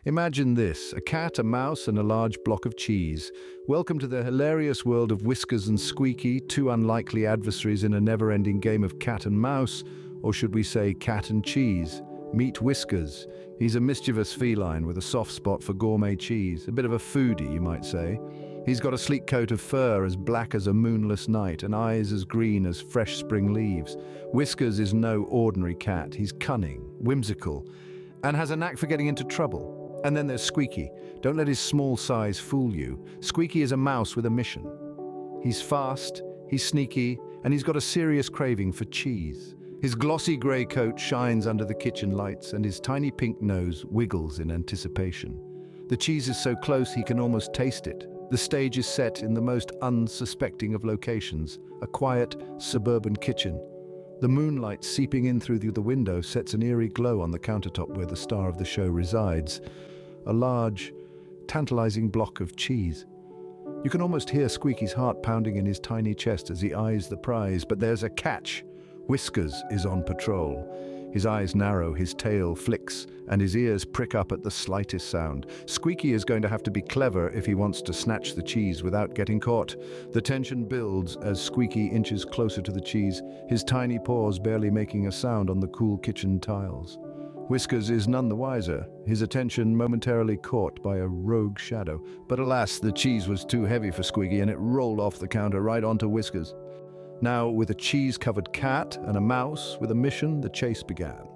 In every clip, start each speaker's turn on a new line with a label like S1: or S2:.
S1: Imagine this, a cat, a mouse, and a large block of cheese. Welcome to the hilarious world of Whiskers and Squeaky, two unlikely adversaries in a never-ending game of cat and mouse, or should we say cat and cheese. Meet Whiskers. He's a mischievous feline with a soft spot for gourmet cheese, a bit of a foodie, you might say. He's got a sleek coat of fur as black as a moonless night and eyes as green as fresh spring leaves. Whiskers is no ordinary cat. He's cunning, whimsical, and has a knack for getting into trouble. And then there's Squeaky. Don't let his small size fool you. Squeaky is a mouse with a mission. He's fast, he's sneaky, and he's got a serious craving for cheese. His glossy grey coat shines under the kitchen lights, and his tiny pink nose wiggles in anticipation. The cheese is so close he can almost taste it. The stage is set in the most unsuspecting of locations, a quiet, suburban kitchen. The moonlight seeping in through the window sets an eerie glow on the countertop where the star of the show resides. A large, tantalizing block of cheese. You can almost hear Squeaky's heart pounding in his tiny chest as he eyes the prize, but there's a catch. Whiskers is on patrol. His eyes narrow, his tail flicks, and his ears prick up at the slightest sound. Squeaky is going to have to be clever if he wants to snatch the cheese without getting caught. The tension builds as Squeaky inches closer to the cheese, his tiny paws barely making a sound on the cool kitchen tiles. Whiskers is none the wiser, his attention momentarily caught by a rogue shadow. But alas, the cheese was too heavy for Squeaky and it rolled off the counter right onto Whiskers. Now, with a cheese-covered cat and a mouse with a mission, the chase began.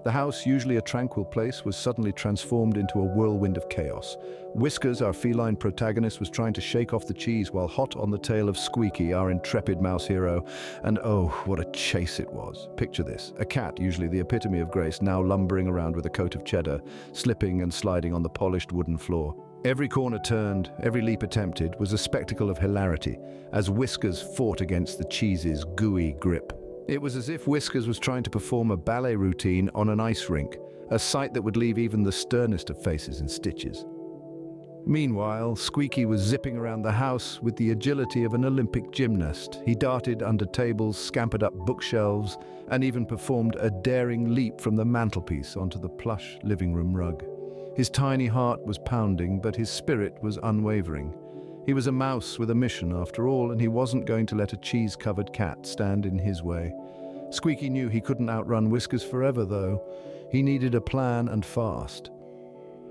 S1: The house, usually a tranquil place, was suddenly transformed into a whirlwind of chaos. Whiskers, our feline protagonist, was trying to shake off the cheese while hot on the tail of Squeaky, our intrepid mouse hero. And oh, what a chase it was. Picture this, a cat, usually the epitome of grace, now lumbering around with a coat of cheddar, slipping and sliding on the polished wooden floor. Every corner turned, every leap attempted, was a spectacle of hilarity, as Whiskers fought against the cheese's gooey grip. It was as if Whiskers was trying to perform a ballet routine on an ice rink, a sight that would leave even the sternest of faces in stitches. Meanwhile, Squeaky was zipping around the house with the agility of an Olympic gymnast. He darted under tables, scampered up bookshelves, and even performed a daring leap from the mantelpiece onto the plush living room rug. His tiny heart was pounding, but his spirit was unwavering. He was a mouse with a mission, after all, and he wasn't going to let a cheese-covered cat stand in his way. Squeaky knew he couldn't outrun Whiskers forever, though. He needed a plan, and fast.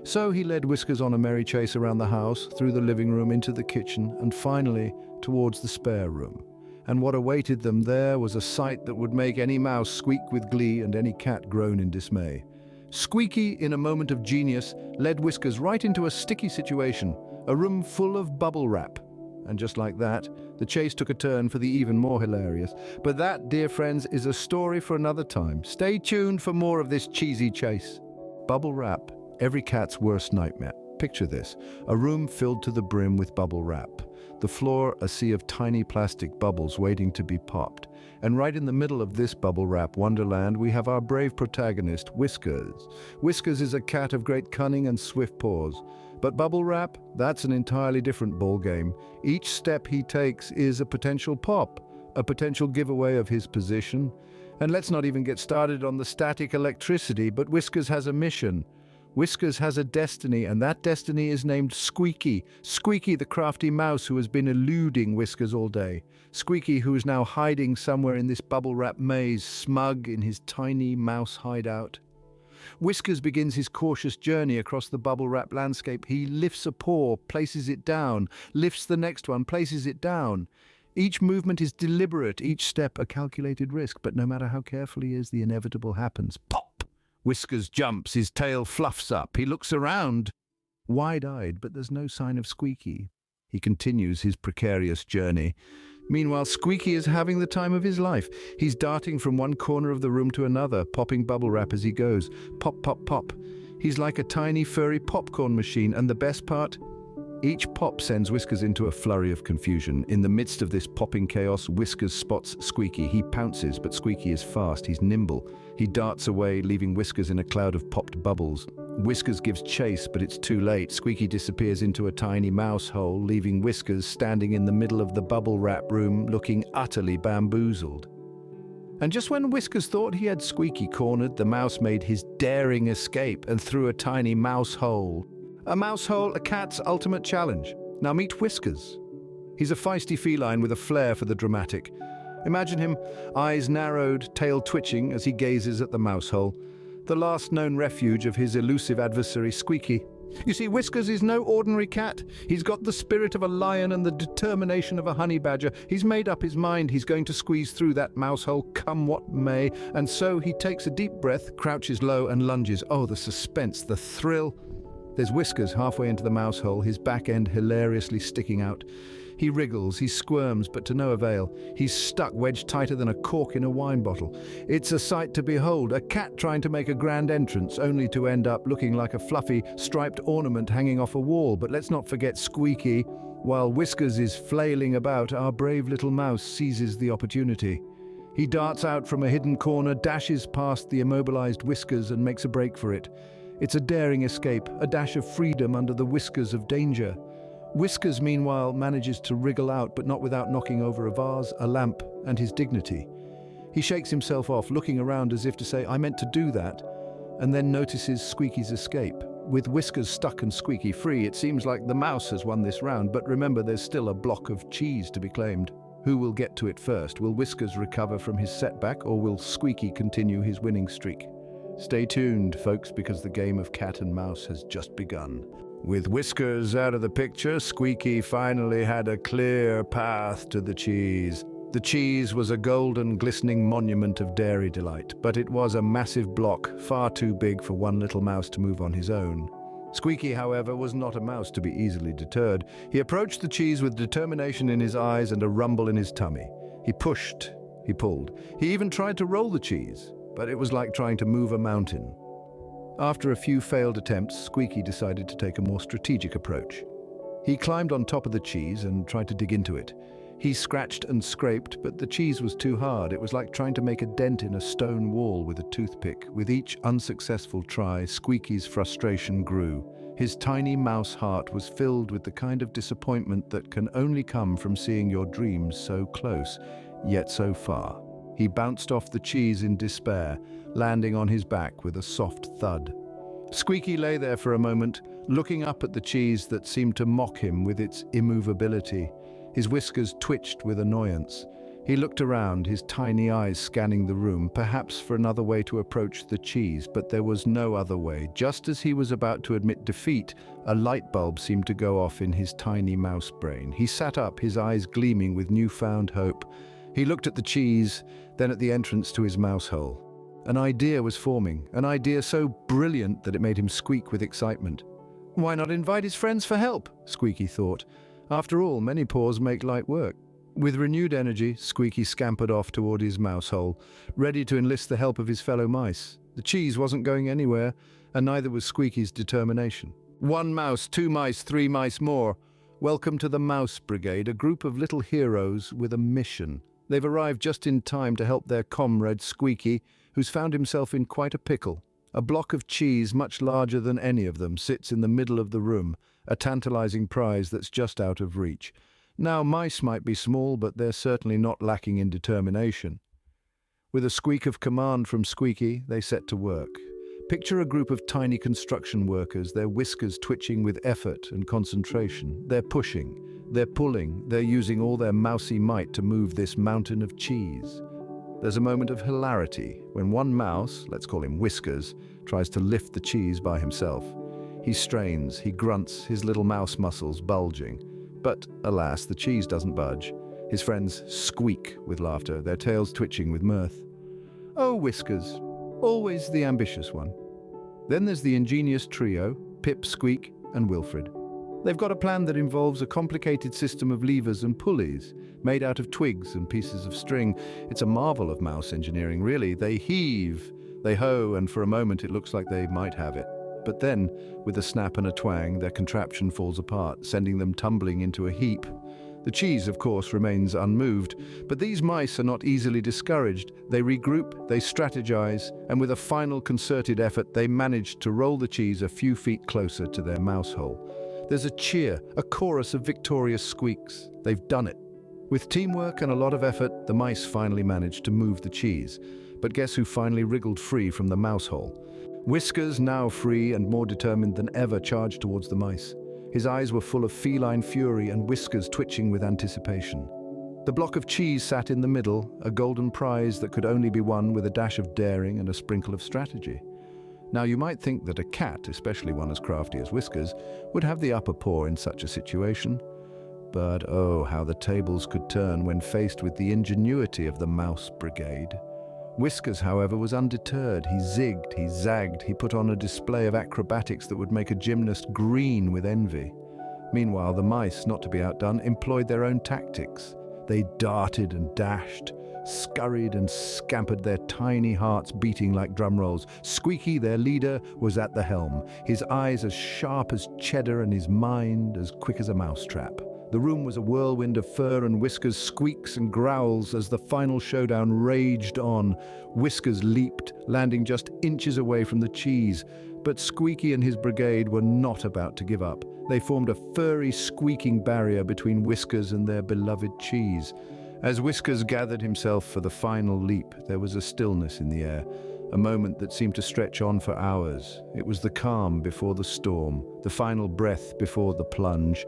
S1: So he led Whiskers on a merry chase around the house, through the living room, into the kitchen, and finally towards the spare room. And what awaited them there was a sight that would make any mouse squeak with glee and any cat groan in dismay. Squeaky, in a moment of genius, led Whiskers right into a sticky situation, a room full of bubble wrap. And just like that, the chase took a turn for the even more hilarious. But that, dear friends, is a story for another time. Stay tuned for more of this cheesy chase. Bubble wrap, every cat's worst nightmare. Picture this, a room filled to the brim with bubble wrap. The floor, a sea of tiny plastic bubbles waiting to be popped. And right in the middle of this bubble wrap wonderland, we have our brave protagonist, Whiskers. Whiskers is a cat of great cunning and swift paws. But bubble wrap, that's an entirely different ballgame. Each step he takes is a potential pop, a potential giveaway of his position. And let's not even get started on the static electricity, but Whiskers has a mission. Whiskers has a destiny, and that destiny is named Squeaky. Squeaky, the crafty mouse who has been eluding Whiskers all day. Squeaky, who is now hiding somewhere in this bubble wrap maze, smug in his tiny mouse hideout. Whiskers begins his cautious journey across the bubble wrap landscape. He lifts a paw, places it down, lifts the next one, places it down. Each movement is deliberate, each step a calculated risk, but no matter how careful he is, the inevitable happens. Pop! Whiskers jumps, his tail fluffs up. He looks around, wide-eyed, but there's no sign of Squeaky. He continues his precarious journey. Meanwhile, Squeaky is having the time of his life. He's darting from one corner of the room to another, popping bubble wrap as he goes. Pop, pop, pop. He's like a tiny furry popcorn machine, and the best part? Each pop sends Whiskers into a flurry of confusion. In the midst of this popping chaos, Whiskers spots Squeaky. He pounces, but Squeaky is fast. He's nimble. He darts away, leaving Whiskers in a cloud of popped bubbles. Whiskers gives chase, but it's too late. Squeaky disappears into a tiny mouse hole, leaving Whiskers standing in the middle of the bubble wrap room, looking utterly bamboozled. And just when Whiskers thought he had Squeaky cornered, the mouse made his daring escape and threw a tiny mouse hole. A mouse hole, a cat's ultimate challenge. Now meet Whiskers. He's a feisty feline with a flair for the dramatic. Imagine him, eyes narrowed, tail twitching as he gazes at the mouse hole, the last known refuge of his elusive adversary Squeaky. You see, Whiskers is no ordinary cat. He's got the spirit of a lion and the determination of a honey badger. He's made up his mind he's going to squeeze through that mouse hole come what may, and so he takes a deep breath, crouches low and lunges. Oh, the suspense, the thrill. There's Whiskers halfway into the mouse hole, his back end hilariously sticking out. He wriggles, he squirms, but to no avail. He's stuck wedged tighter than a cork in a wine bottle. It's a sight to behold, a cat trying to make a grand entrance, only to end up looking like a fluffy, striped ornament hanging off a wall. But let's not forget Squeaky. While Whiskers is flailing about, our brave little mouse seizes the opportunity. He darts out from a hidden corner, dashes past the immobilized Whiskers and makes a break for it. It's a daring escape, a dash of freedom under the whiskers of danger. Whiskers, meanwhile, manages to wriggle out, but not without knocking over a vase, a lamp, and his dignity. He shakes himself off, looking around as if to say, I meant to do that, and then notices Squeaky's escape. With Whiskers stuck and Squeaky free, it seems like the mouse has won this round, but remember, there's still a block of cheese to be claimed. Who will get to it first? Will Whiskers recover from his setback, or will Squeaky continue his winning streak? Stay tuned, folks, because the game of cat and mouse has just begun. With Whiskers out of the picture, Squeaky finally had a clear path to the cheese. The cheese was a golden, glistening monument of dairy delight, but it was a massive block, far too big for one little mouse to move on his own. Squeaky, however, was not a mouse to be easily deterred. He approached the cheese with determination in his eyes and a rumble in his tummy. He pushed, he pulled. He even tried to roll the cheese, but it was like trying to move a mountain. After a few failed attempts, Squeaky decided to take a more strategic approach. He climbed on top of the cheese and tried to dig into it. He scratched and scraped, but the cheese was too hard. It was like trying to make a dent in a stone wall with a toothpick. With each unsuccessful try, Squeaky's frustration grew. His tiny mouse heart was filled with the kind of disappointment that can only come from seeing your dreams so close, yet so far. He bounced off the cheese in despair, landing on his back with a soft thud. Squeaky lay there for a moment, looking up at the cheese that seemed to mock him with its immovability. His whiskers twitched with annoyance. He looked around, his tiny eyes scanning the room, perhaps for another way to approach the cheese, but there was no other way. Just as he was about to admit defeat, a light bulb seemed to go off in his tiny mouse brain. He sat up, his eyes gleaming with newfound hope. He looked at the cheese, then at the entrance to his mouse hole. An idea was forming, an idea so brilliant that it made him squeak with excitement. Why not invite his friends for help? Squeaky thought. After all, many paws make light work. With renewed energy, Squeaky scampered off toward his mouse hole, ready to enlist the help of his fellow mice. The cheese wasn't going anywhere, and neither was Squeaky's determination. 1 mouse, 2 mice, 3 mice more. Welcome to the Mouse Brigade, a group of little heroes with a mission. They've arrived just in time to help their comrade Squeaky, who's found himself in quite a pickle. A block of cheese much larger than any of them sits in the middle of the room, a tantalizing prize that's just out of reach. Now, mice might be small, but they're certainly not lacking in determination. With a squeak of command from Squeaky, they set to work. Picture a group of tiny construction workers, their whiskers twitching with effort and concentration. They're pushing, they're pulling, they're using all their mousy might to move this mountain of cheese. There's a moment of hilarity when one mouse, let's call him Whiskers, tries to lift the cheese by himself. He strains, he grunts, his little mouse muscles bulging. But, alas, the cheese doesn't budge. His friends squeak with laughter, their tails twitching with mirth. Oh, Whiskers, always the ambitious one. Then there's the ingenious trio, Pip, Squeak, and Wilfred. They've got a plan that involves a complicated system of levers and pulleys, made out of twigs and pieces of string. It's a marvel of mouse engineering, really. They heave, they hoe, and for a moment it looks like they might have it. But then, with a snap and a twang, their contraption falls apart, sending them tumbling into a heap. The cheese, of course, remains unmoved, but these mice are not easily discouraged. They regroup, they strategize, and with a final concerted effort, they manage to roll the cheese a few feet closer to their mouse hole. There's a cheer, a chorus of victorious squeaks. They've done it. With teamwork and a lot of effort, the mice finally managed to move the cheese. But guess who finally wriggled free from the mouse hole? Whiskers, now free and more determined than ever, charged towards the mice. His eyes were full of feline fury and Whiskers twitching with anticipation. The block of cheese sat in the middle, a golden prize that could only be won with a dash of daring and a sprinkle of strategy. Now you might think that a cat, especially one as crafty as Whiskers, would have the upper paw in such a situation. But oh, how the tables could turn when faced with the ingenuity of the Mouse Brigade. Whiskers, however, was undeterred. He zigged, he zagged, he put on a display of acrobatics that would make a gymnast green with envy. Meanwhile, the mice, not to be outdone, employed their own tactics. They darted and dashed, scurried and scampered, their tiny hearts beating like drum rolls. Squeaky, their leader, was at the helm, his eyes as sharp as cheddar and his mind as quick as a mousetrap. The room was a whirlwind of fur and Whiskers, squeaks and growls as the final showdown raged on. Whiskers leaped, landing just inches away from the cheese. But Squeaky and his brigade were not about to give up. They formed a furry, squeaking barrier between Whiskers and their beloved cheese. As Whiskers gathered himself for the final leap, there was a stillness in the air, a moment that seemed to stretch on for hours. It was the calm before the storm, the final breath before the plunge.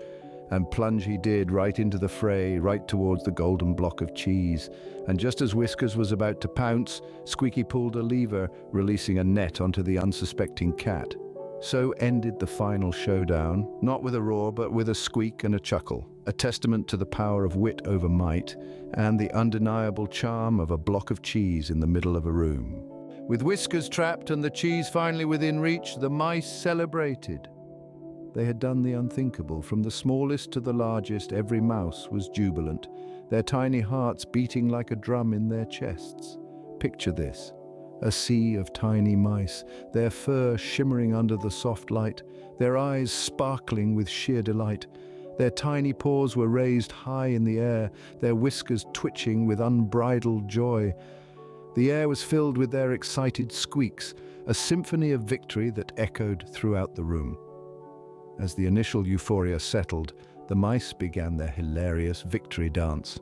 S1: And plunge he did, right into the fray, right towards the golden block of cheese. And just as Whiskers was about to pounce, Squeaky pulled a lever, releasing a net onto the unsuspecting cat. So ended the final showdown, not with a roar, but with a squeak and a chuckle, a testament to the power of wit over might, and the undeniable charm of a block of cheese in the middle of a room. With Whiskers trapped and the cheese finally within reach, the mice celebrated. They had done the unthinkable. From the smallest to the largest, every mouse was jubilant, their tiny hearts beating like a drum in their chests. Picture this: a sea of tiny mice, their fur shimmering under the soft light, their eyes sparkling with sheer delight. Their tiny paws were raised high in the air, their whiskers twitching with unbridled joy. The air was filled with their excited squeaks, a symphony of victory that echoed throughout the room. As the initial euphoria settled, the mice began their hilarious victory dance.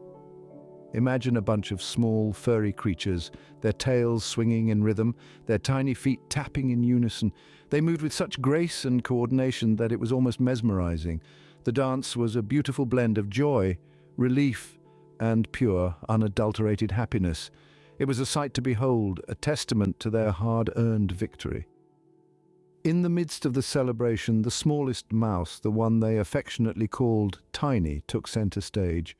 S1: Imagine a bunch of small, furry creatures, their tails swinging in rhythm, their tiny feet tapping in unison. They moved with such grace and coordination that it was almost mesmerizing. The dance was a beautiful blend of joy, relief, and pure, unadulterated happiness. It was a sight to behold, a testament to their hard-earned victory. In the midst of the celebration, the smallest mouse, the one they affectionately called Tiny, took center stage.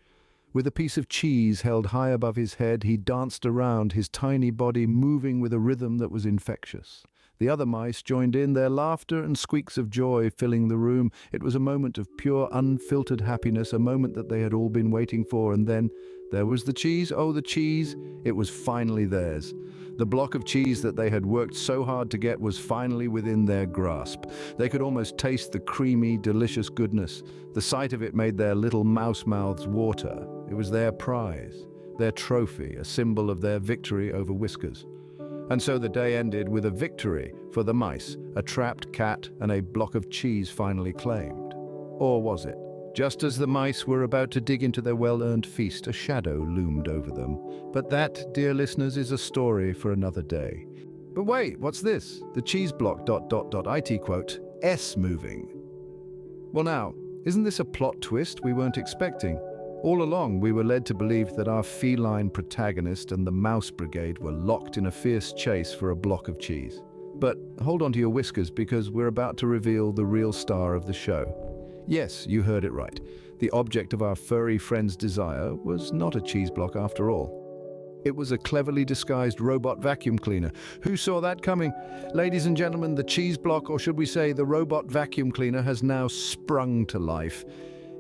S1: With a piece of cheese held high above his head, he danced around, his tiny body moving with a rhythm that was infectious. The other mice joined in, their laughter and squeaks of joy filling the room. It was a moment of pure, unfiltered happiness, a moment that they had all been waiting for. And then there was the cheese. Oh, the cheese! It was finally theirs. The block of cheese that they had worked so hard to get was finally within their grasp. They could almost taste the creamy, delicious goodness. The sight of it made their little mouse mouths water. It was their prize, their trophy, a symbol of their victory over Whiskers. And so the day ended with a victory for the mice, a trapped cat and a block of cheese finally claimed. Or was it? Just as the mice were about to dig into their well-earned feast, a shadow loomed over them. But that, dear listeners, is a story for another day. But wait, what's this? The cheese block ... IT quote, S moving. Well now, isn't this a plot twist we weren't expecting? All along, we were led to believe that our feline protagonist and the Mouse Brigade were locked in a fierce chase for a block of cheese. But hold on to your whiskers, because we're about to reveal the real star of the show. Yes, you heard it right. The object of our furry friend's desire was not a cheese block after all. It was a cleverly disguised robot vacuum cleaner. Who saw that coming? Ladies and gentlemen, the cheese block, or should we say the robot vacuum cleaner, has now sprung to life.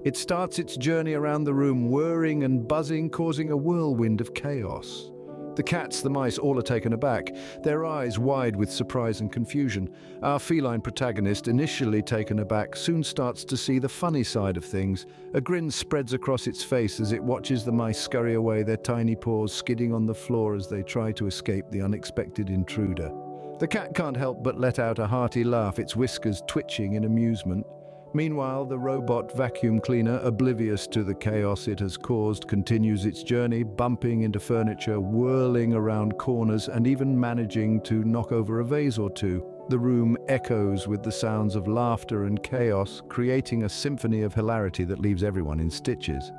S1: It starts its journey around the room, whirring and buzzing, causing a whirlwind of chaos. The cats, the mice, all are taken aback, their eyes wide with surprise and confusion. Our feline protagonist, initially taken aback, soon starts to see the funny side of things. A grin spreads across its face as it watches the mice scurry away, their tiny paws skidding on the floor as they try to escape the unexpected intruder. The cat can't help but let out a hearty laugh, its whiskers twitching in amusement. Meanwhile, the robot vacuum cleaner, oblivious to the chaos it has caused, continues its journey, bumping into furniture, whirling around corners, and even managing to knock over a vase or two. The room echoes with the sounds of laughter and chaos, creating a symphony of hilarity that leaves everyone in stitches.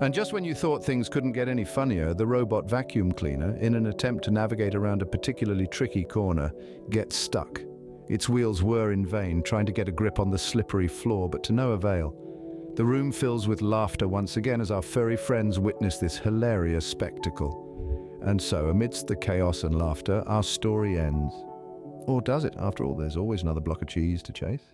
S1: And just when you thought things couldn't get any funnier, the robot vacuum cleaner, in an attempt to navigate around a particularly tricky corner, gets stuck. Its wheels whir in vain, trying to get a grip on the slippery floor, but to no avail. The room fills with laughter once again as our furry friends witness this hilarious spectacle. And so, amidst the chaos and laughter, our story ends. Or does it? After all, there's always another block of cheese to chase.